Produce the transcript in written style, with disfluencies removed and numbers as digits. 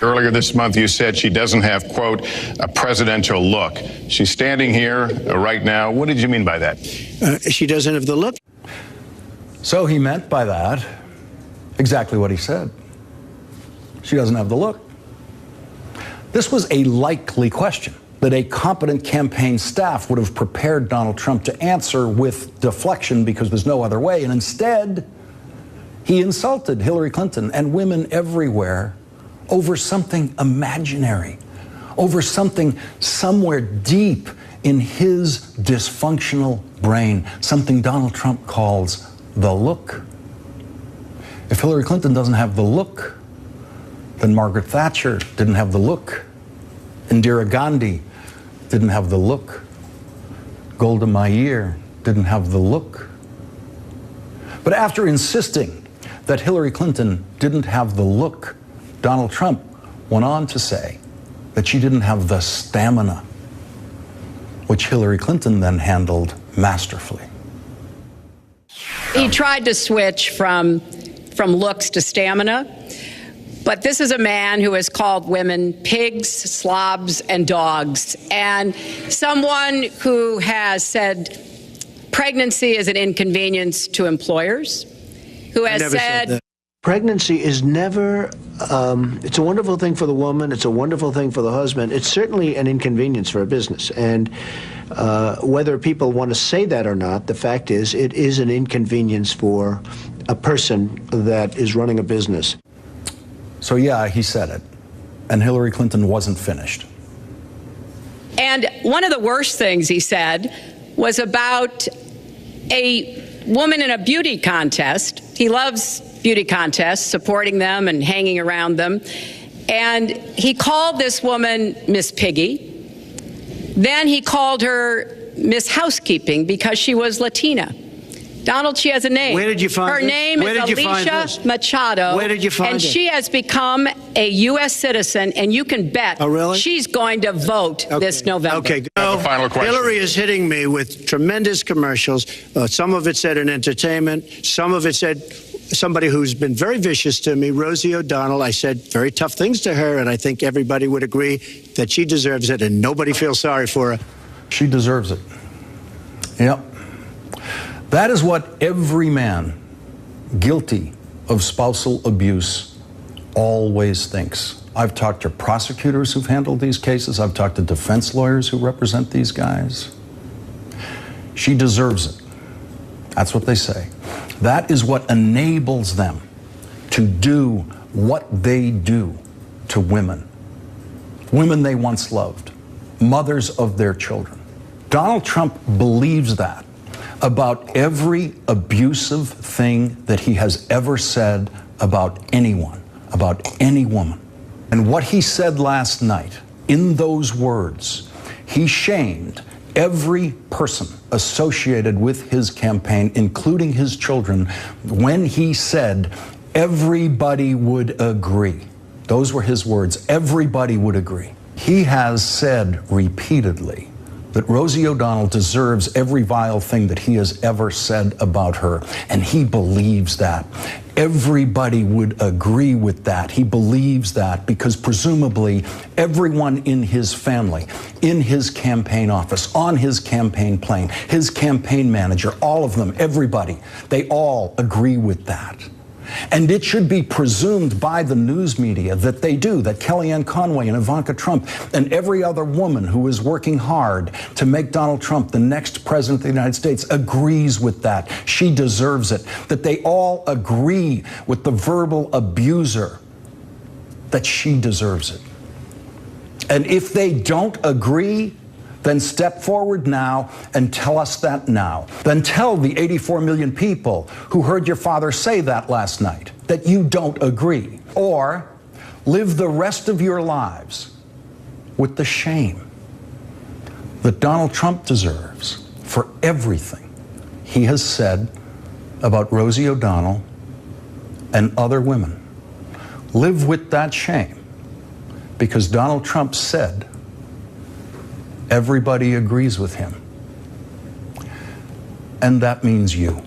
Earlier this month, you said she doesn't have, quote, a presidential look. She's standing here right now. What did you mean by that? She doesn't have the look. So he meant by that exactly what he said. She doesn't have the look. This was a likely question that a competent campaign staff would have prepared Donald Trump to answer with deflection because there's no other way. And instead, he insulted Hillary Clinton and women everywhere over something imaginary, over something somewhere deep in his dysfunctional brain, something Donald Trump calls the look. If Hillary Clinton doesn't have the look, then Margaret Thatcher didn't have the look. Indira Gandhi didn't have the look. Golda Meir didn't have the look. But after insisting that Hillary Clinton didn't have the look, Donald Trump went on to say that she didn't have the stamina, which Hillary Clinton then handled masterfully. He tried to switch from looks to stamina, but this is a man who has called women pigs, slobs, and dogs, and someone who has said pregnancy is an inconvenience to employers, who has said pregnancy is never, it's a wonderful thing for the woman, it's a wonderful thing for the husband, it's certainly an inconvenience for a business. And whether people want to say that or not, the fact is it is an inconvenience for a person that is running a business. So yeah, he said it, and Hillary Clinton wasn't finished. And one of the worst things he said was about a woman in a beauty contest. He loves beauty contests, supporting them and hanging around them. And he called this woman Miss Piggy. Then he called her Miss Housekeeping because she was Latina. Donald, she has a name. Where did you find her this? name Where is did you find Alicia this? Machado. Where did you find and it? she has become a U.S. citizen, and you can bet really? she's going to vote this November. Okay, Final question. Hillary is hitting me with tremendous commercials. Some of it said an entertainment. Some of it said somebody who's been very vicious to me, Rosie O'Donnell. I said very tough things to her, and I think everybody would agree that she deserves it, and nobody feels sorry for her. She deserves it. Yep. That is what every man guilty of spousal abuse always thinks. I've talked to prosecutors who've handled these cases. I've talked to defense lawyers who represent these guys. She deserves it. That's what they say. That is what enables them to do what they do to women. Women they once loved, mothers of their children. Donald Trump believes that about every abusive thing that he has ever said about anyone, about any woman. And what he said last night, in those words, he shamed every person associated with his campaign, including his children, when he said everybody would agree. Those were his words, everybody would agree. He has said repeatedly that Rosie O'Donnell deserves every vile thing that he has ever said about her, and he believes that. Everybody would agree with that. He believes that because presumably everyone in his family, in his campaign office, on his campaign plane, his campaign manager, all of them, everybody, they all agree with that. And it should be presumed by the news media that they do, that Kellyanne Conway and Ivanka Trump and every other woman who is working hard to make Donald Trump the next president of the United States agrees with that. She deserves it. That they all agree with the verbal abuser, that she deserves it. And if they don't agree, then step forward now and tell us that now. Then tell the 84 million people who heard your father say that last night that you don't agree. Or live the rest of your lives with the shame that Donald Trump deserves for everything he has said about Rosie O'Donnell and other women. Live with that shame because Donald Trump said everybody agrees with him. And that means you.